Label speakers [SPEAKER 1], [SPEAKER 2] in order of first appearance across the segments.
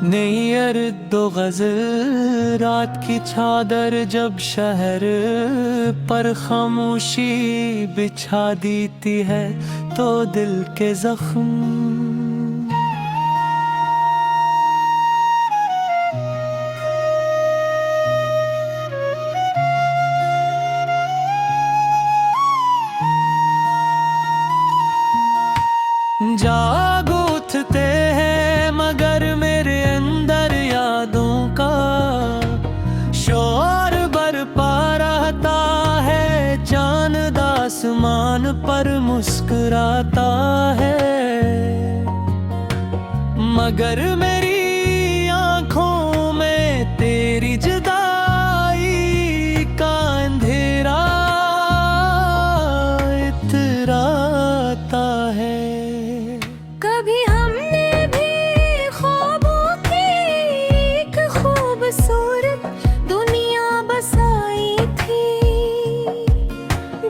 [SPEAKER 1] नैयर दो गज़ल रात की चादर जब शहर पर खामोशी बिछा देती है तो दिल के जख्म जाग उठते हैं मगर मेरे अंदर यादों का शोर बरपा रहता है। चांद आसमान पर मुस्कुराता है मगर मेरी आंखों में तेरी जुदाई का अंधेरा इतराता है।
[SPEAKER 2] कभी हमने भी ख्वाबों की एक खूबसूरत दुनिया बसाई थी,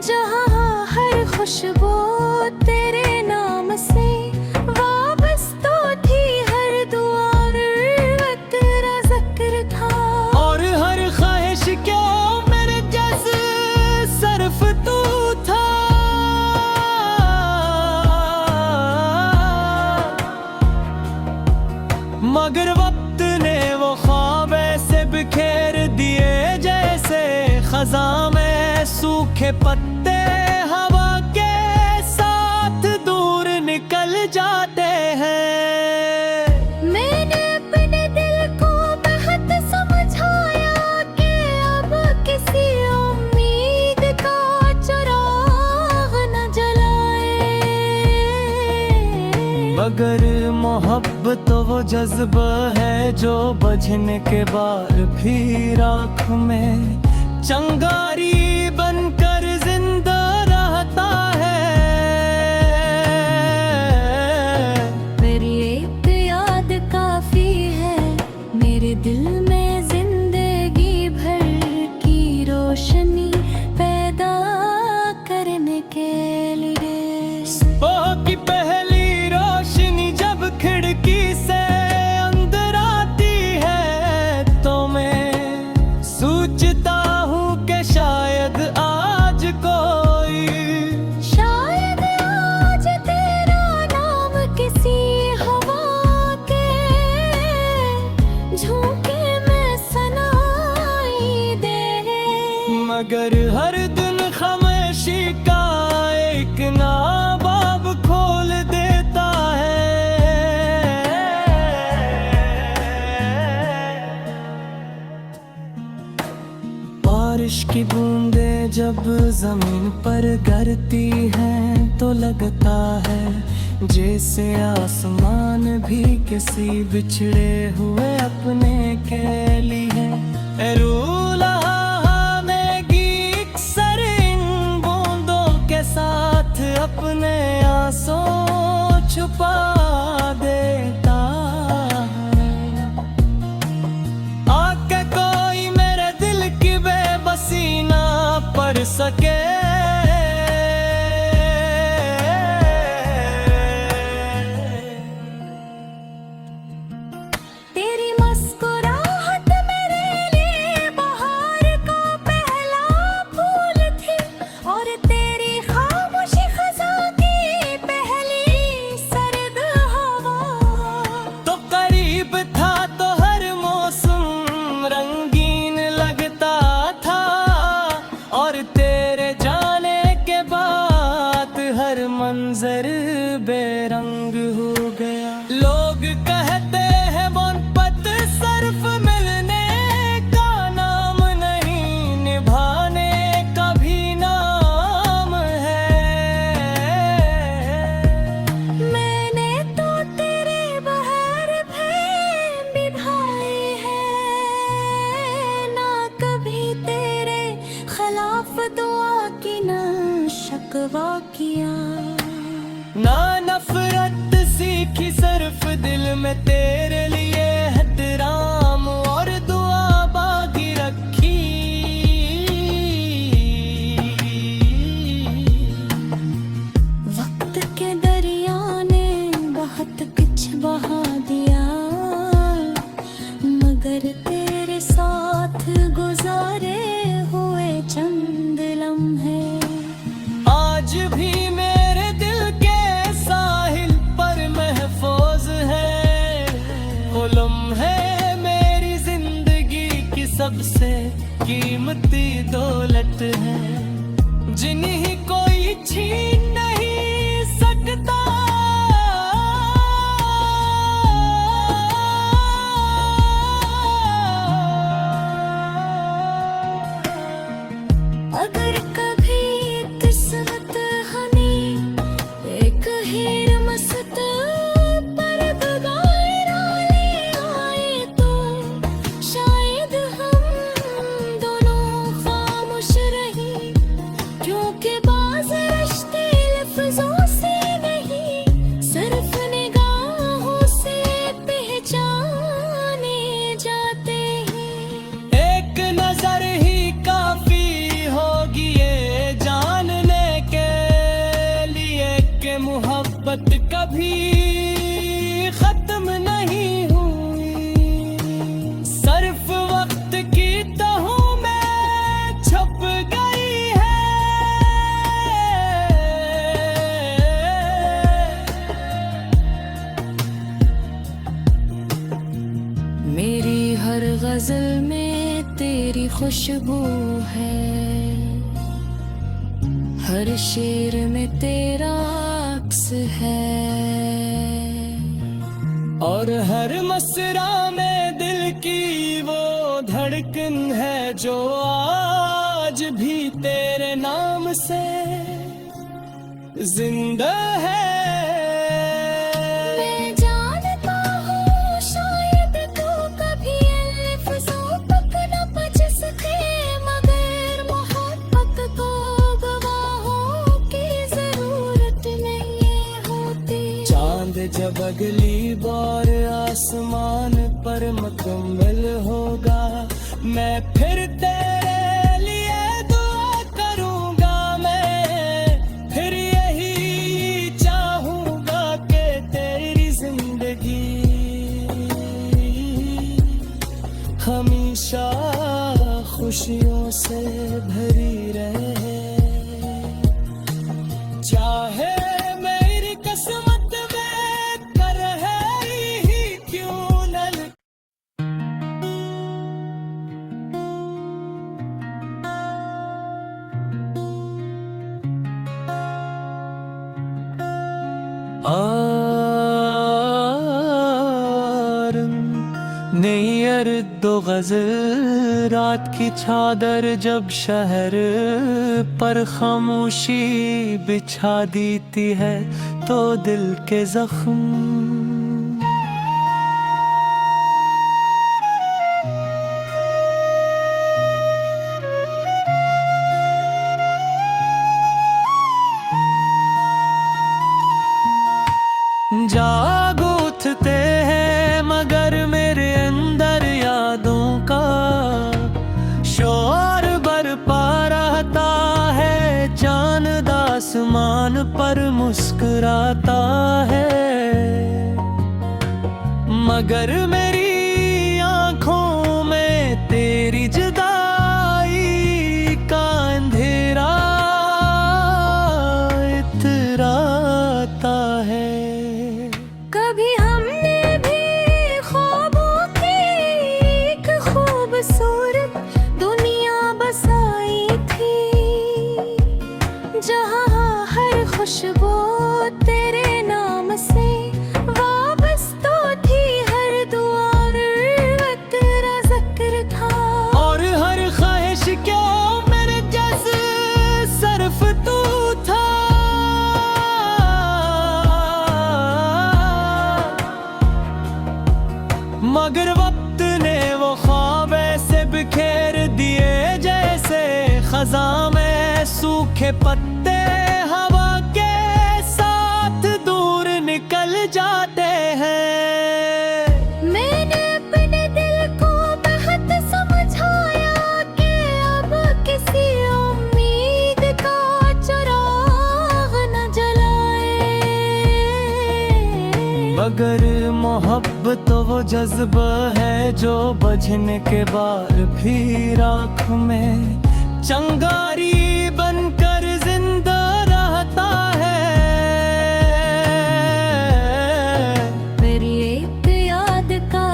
[SPEAKER 2] जहाँ हर खुशबू तेरे नाम से वाबस्ता थी, हर दुआ तेरा जिक्र था
[SPEAKER 1] और हर ख्वाहिश क्या मेरे जैसे सिर्फ तू था। मगर वक्त ने वो ख्वाब ऐसे बिखेर दिए जैसे खज़ां में सूखे पत्ते हवा के साथ दूर निकल जाते हैं।
[SPEAKER 2] मैंने अपने दिल को बहुत समझाया कि अब किसी उम्मीद का चिराग न जलाए,
[SPEAKER 1] मगर मोहब्बत तो वो जज्बा है जो बजने के बाद भी राख में चंगारी बनकर जिंदा रहता है।
[SPEAKER 2] मेरी एक याद काफी है मेरे दिल में जिंदगी भर की रोशनी पैदा करने के लिए।
[SPEAKER 1] सुबह की पहली रोशनी जब खिड़की से अंदर आती है तो मैं सोचता हूँ कि शायद आज
[SPEAKER 2] तेरा नाम किसी हवा के झोंके में सुनाई दे।
[SPEAKER 1] मगर हर दिन खामोशी का एक नाबाब खोल देता है। बारिश की बूंदें जब जमीन पर गिरती हैं तो लगता है जैसे आसमान भी किसी बिछड़े हुए अपने के लिए रूला साथ अपने आंसू छुपा देता है। आके कोई मेरे दिल की बेबसी ना पढ़ सके।
[SPEAKER 2] तेरी मुस्कुराहट मेरे लिए बहार का पहला फूल थी और तेरी खामोशी खज़ां की पहली सर्द हवा।
[SPEAKER 1] तो करीब था तो हर मौसम रंगीन लगता था और तेरे जाने के बाद हर मंजर बेरंग हो गया। लोग कहते हैं मोहब्बत सिर्फ मिलने का नाम नहीं, निभाने का भी नाम है।
[SPEAKER 2] मैंने तो तेरे बहार भी निभाए हैं, ना कभी तेरे खिलाफ दुआ की ना शकवा किया।
[SPEAKER 1] ना नफरत सीखी सिर्फ दिल में तेरे लिए एहतराम और दुआ बाकी रखी।
[SPEAKER 2] वक्त के दरिया ने बहुत कुछ बहा दिया,
[SPEAKER 1] लम्हे मेरी जिंदगी की सबसे कीमती दौलत है, जिन्हें कोई छीन नहीं सकता।
[SPEAKER 2] अगर कभी किस्मत हमें एक हीर मस्त पर बगाड़ा ले आए तो शायद हम दोनों खामोश रही, क्योंकि बाज़ रिश्ते लफ्ज़ों से नहीं सिर्फ निगाहों से पहचाने जाते हैं।
[SPEAKER 1] एक नजर ही काफी होगी ये जानने के लिए कि मोहब्बत कभी खत्म नहीं हुई, सिर्फ वक्त की तहों में छुप गई है।
[SPEAKER 2] मेरी हर गजल में तेरी खुशबू है, हर शेर में तेरा अक्स है,
[SPEAKER 1] और हर मसरा में दिल की वो धड़कन है जो आज भी तेरे नाम से जिंदा है।
[SPEAKER 2] मैं जानता हूँ शायद तू कभी लफ्ज़ों तक न पहुँच सके, मगर मोहब्बत को गवाहों की जरूरत नहीं होती।
[SPEAKER 1] चांद जब अगली बार आसमान पर मुकम्मल होगा, मैं फिर तेरे लिए दुआ करूंगा। मैं फिर यही चाहूंगा कि तेरी जिंदगी हमेशा खुशियों से भरी रहे, चाहे मेरी किस्मत में कर है ही क्यों न। नैयर दो गज़ल रात की चादर जब शहर पर खामोशी बिछा देती है तो दिल के जख्म जाग उठते हैं, मगर मेरे अंदर यादों का शोर बरपा रहता है। चांद आसमान पर मुस्कुराता है, मगर मेरी आंखों में तेरी जुदाई का अंधेरा इतराता है।
[SPEAKER 2] कभी हमने भी ख्वाबों की एक खूबसूरत दुनिया बसाई थी, जहाँ हर खुशबू तेरे नाम से वाबस्ता थी, हर दुआ तेरा जिक्र था,
[SPEAKER 1] और हर ख्वाहिश क्या मेरे जैसे सिर्फ तू था। मगर वक्त ने वो ख्वाब ऐसे बिखेर दिए जैसे खज़ां में सूखे पत्ते हवा के साथ दूर निकल जाते हैं।
[SPEAKER 2] मैंने अपने दिल को बहुत समझाया कि अब किसी उम्मीद का चिराग न जलाए,
[SPEAKER 1] मगर मोहब्बत तो वो जज्बा है जो बजने के बाद भी राख में चंगारी बनकर जिंदा रहता है।
[SPEAKER 2] मेरी एक याद का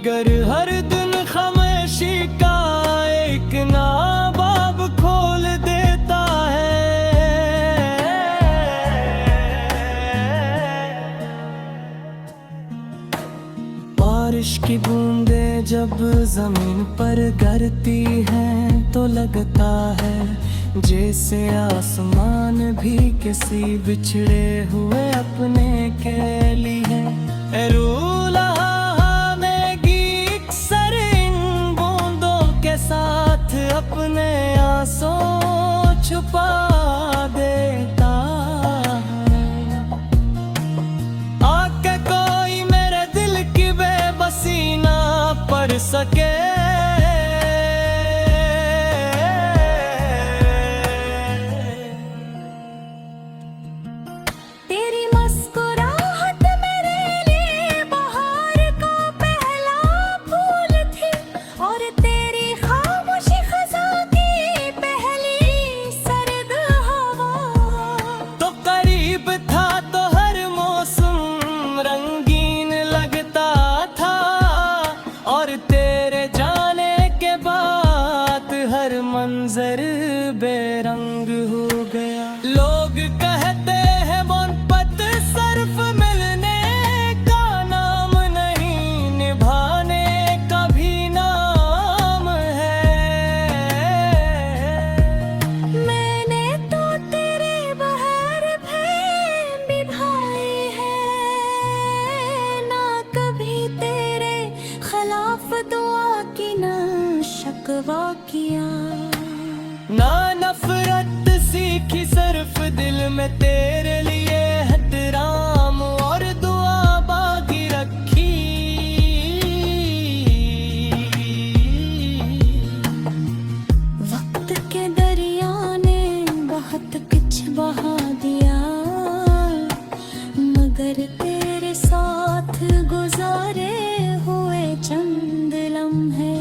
[SPEAKER 1] मगर हर दिन खामोशी का एक नाबाब खोल देता है। बारिश की बूंदें जब जमीन पर गिरती हैं तो लगता है जैसे आसमान भी किसी बिछड़े हुए अपने के लिए है। रूला में अक्सर इन बूंदों के साथ अपने आंसू छुपा देता है। आके कोई मेरे दिल की बेबसी ना पढ़ सके। मंजर बेरंग हो गया। लोग कहते हैं मोहब्बत सिर्फ मिलने का नाम नहीं, निभाने का भी नाम है। मैंने तो तेरे बहार निभाए हैं, ना कभी तेरे खिलाफ दुआ की ना शिकवा किया। ना नफरत सीखी सिर्फ दिल में तेरे लिए एहतराम और दुआ बाकी रखी। वक्त के दरिया ने बहुत कुछ बहा दिया, मगर तेरे साथ गुजारे हुए चंद लम्हे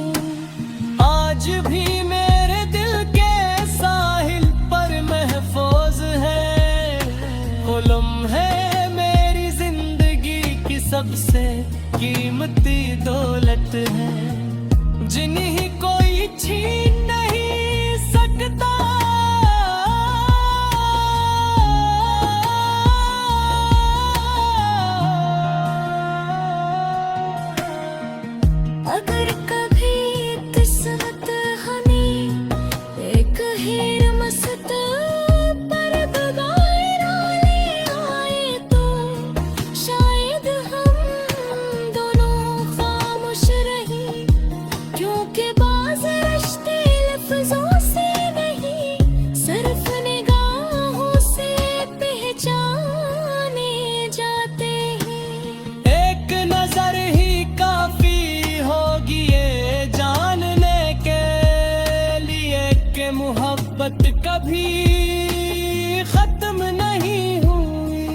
[SPEAKER 1] आज भी मेरे दिल के साहिल पर महफूज है। वो लम्हे मेरी जिंदगी की सबसे कीमती दौलत है, जिन्हें कोई छीन नहीं सकता। अगर कभी किस्मत हमें एक हीर मस्त पर बगाइरा ले आए तो शायद हम दोनों खामोश रही, क्योंकि बाज़ रिश्ते लफ्ज़ों से नहीं सिर्फ निगाहों से पहचाने जाते हैं। एक नजर ही काफी होगी ये जानने के लिए कि मोहब्बत कभी खत्म नहीं हुई,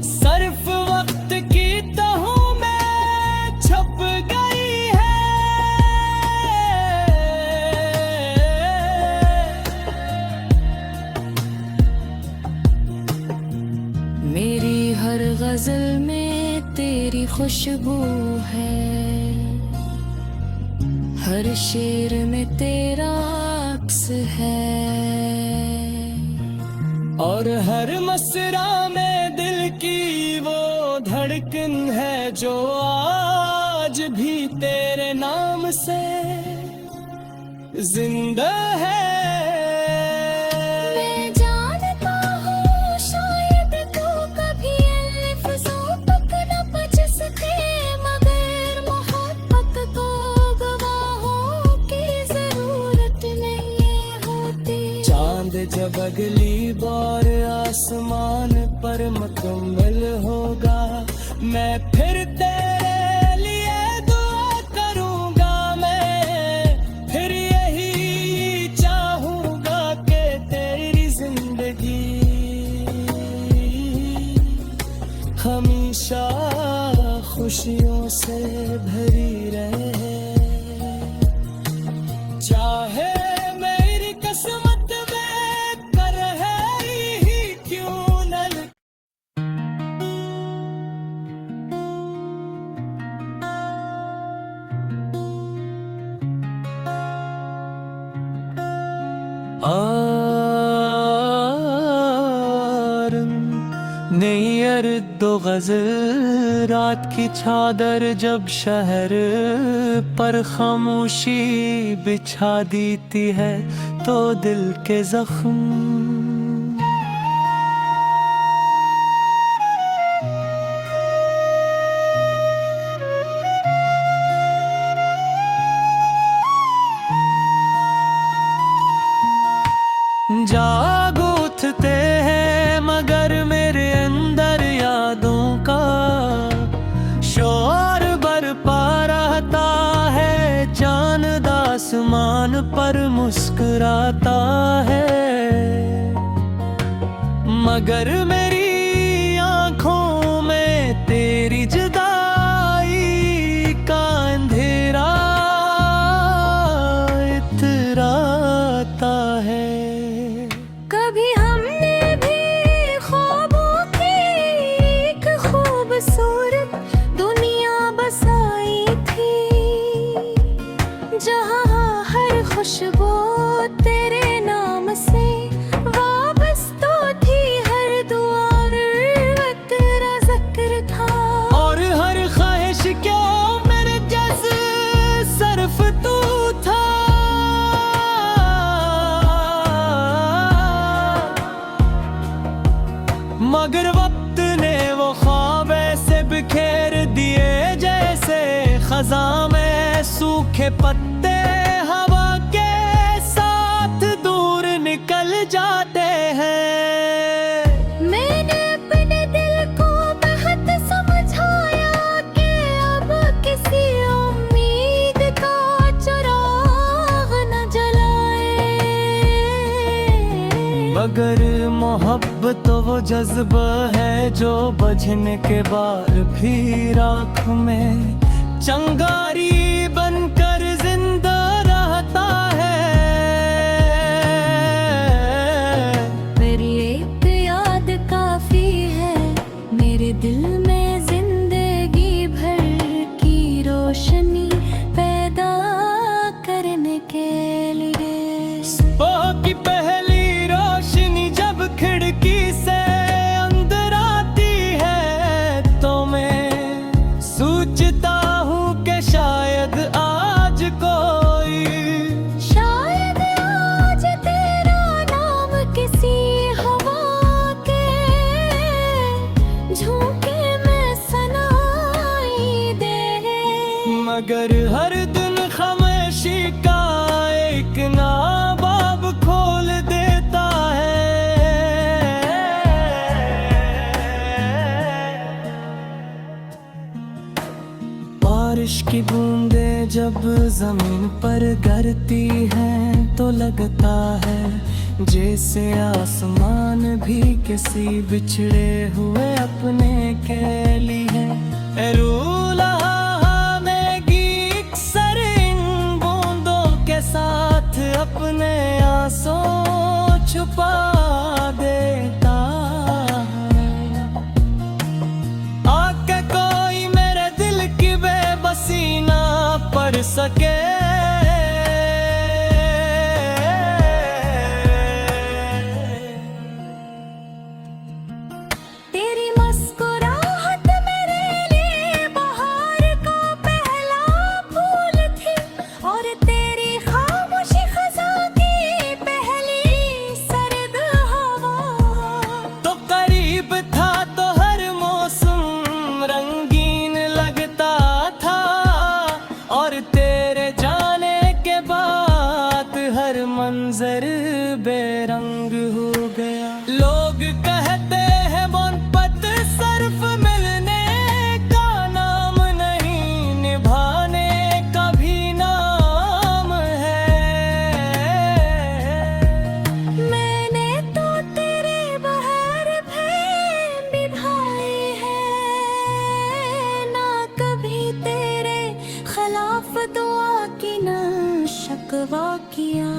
[SPEAKER 1] सिर्फ वक्त की तहों में छुप गई है। मेरी हर गजल में तेरी खुशबू है, हर शेर में तेरा अक्स है, और हर मसरा में दिल की वो धड़कन है जो आज भी तेरे नाम से जिंदा है। मैं जानता हूँ शायद तू कभी लफ्ज़ों तक न पहुंच सके, मगर मोहब्बत को गवाहों की जरूरत नहीं होती। चांद जब अगली बार आसमान पर मुकम्मल होगा, मैं फिर तेरे लिए दुआ करूंगा। मैं फिर यही चाहूंगा कि तेरी जिंदगी हमेशा खुशियों से भरी रहे, चाहे मेरी किस्मत में कर है ही क्यों न। नहीं अर्दो गज़ल रात की चादर जब शहर पर खामोशी बिछा देती है तो दिल के जख्म जाग उठते हैं मगर मेरे अंदर यादों का शोर बरपा रहता है। चांद आसमान पर मुस्कुराता है मगर मेरी आंखों में तेरी जुदाई का अंधेरा इतराता है।
[SPEAKER 2] कभी हमने भी ख्वाबों की एक खूबसूरत दुनिया बसाई थी जहाँ हर खुशबू तेरे नाम से वाबस्ता थी, हर दुआ तेरा जिक्र था
[SPEAKER 1] और हर ख्वाहिश क्यों मेरे जैसे सर्फ तू था। मगर वक्त ने वो ख्वाब ऐसे बिखेर दिए जैसे खज़ां में सूखे पत्ते हवा के साथ दूर निकल जाते हैं।
[SPEAKER 2] मैंने अपने दिल को बहुत समझाया कि अब किसी उम्मीद का चिराग न जलाए,
[SPEAKER 1] मगर मोहब्बत तो वो जज्बा है जो बजने के बाद भी राख में चंगारी बनकर जिंदा रहता है।
[SPEAKER 2] मेरी एक याद काफी है मेरे दिल में जिंदगी भर की रोशनी पैदा करने के लिए।
[SPEAKER 1] सुबह की पहली रोशनी जब खिड़की से अंदर आती है तो मैं सोचता हूँ कि शायद आज
[SPEAKER 2] आज तेरा नाम किसी हवा के झोंके में सुनाई दे,
[SPEAKER 1] मगर हर दिन खामोशी का एक नाबाब खोल देता है। बारिश की बूंदें जब जमीन पर गिरती हैं तो लगता है जैसे आसमान भी किसी बिछड़े हुए अपने के लिए है। रूला अक्सर इन बूंदों के साथ अपने आंसू छुपा देता है। आके कोई मेरे दिल की बेबसी ना पढ़ सके,
[SPEAKER 2] तेरी मुस्कुराहट मेरे लिए बहार का पहला फूल थी और तेरी खामोशी खज़ां की पहली सर्द हवा।
[SPEAKER 1] तो करीब था तो हर मौसम रंगीन लगता था और तेरे जाने के बाद हर मंजर बेरंग हो गया। लोग कहते हैं मोहब्बत सिर्फ मिलने का नाम नहीं, निभाने का भी नाम है।
[SPEAKER 2] मैंने तो तेरे बहार में निभाए हैं, ना कभी तेरे खिलाफ दुआ की ना शकवा किया।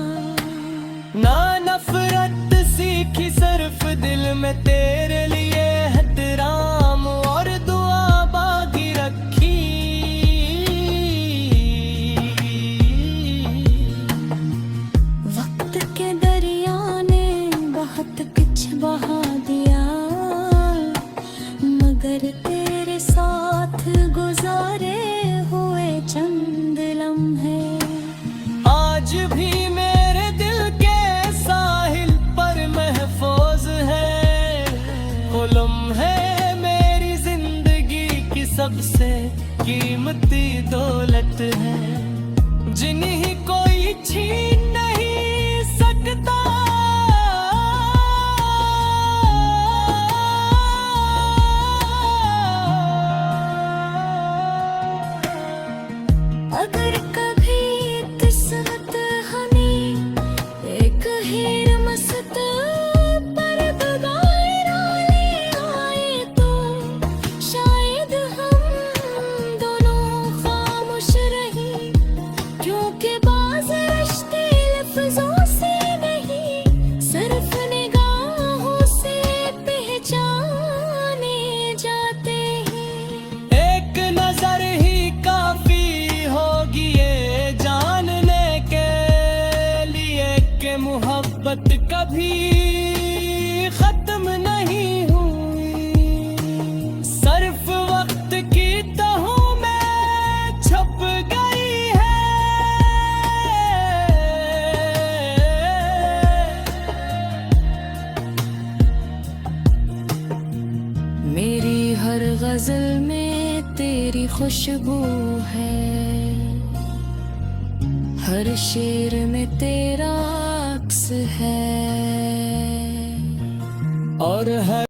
[SPEAKER 1] ना नफरत सीखी सिर्फ दिल में तेरे लिए एहतराम और दुआ बाकी रखी।
[SPEAKER 2] वक्त के दरिया ने बहुत कुछ बहा दिया
[SPEAKER 1] लम्हे मेरी जिंदगी की सबसे कीमती दौलत है, जिन्हें कोई छीन नहीं सकता।
[SPEAKER 2] अगर कभी किस्मत हमें एक हीर मस्त पर दोबारा ले आए तो शायद हम दोनों खामोश रहें, क्योंकि बाज़ रिश्ते लफ्ज़ों से नहीं सिर्फ निगाहों से पहचाने जाते हैं।
[SPEAKER 1] एक नजर ही काफी होगी ये जानने के लिए कि मोहब्बत कभी खत्म नहीं हुई, सिर्फ वक्त की तहों में छुप गई है।
[SPEAKER 2] मेरी हर गजल में तेरी खुशबू है, हर शेर में तेरा अक्स है।
[SPEAKER 1] और है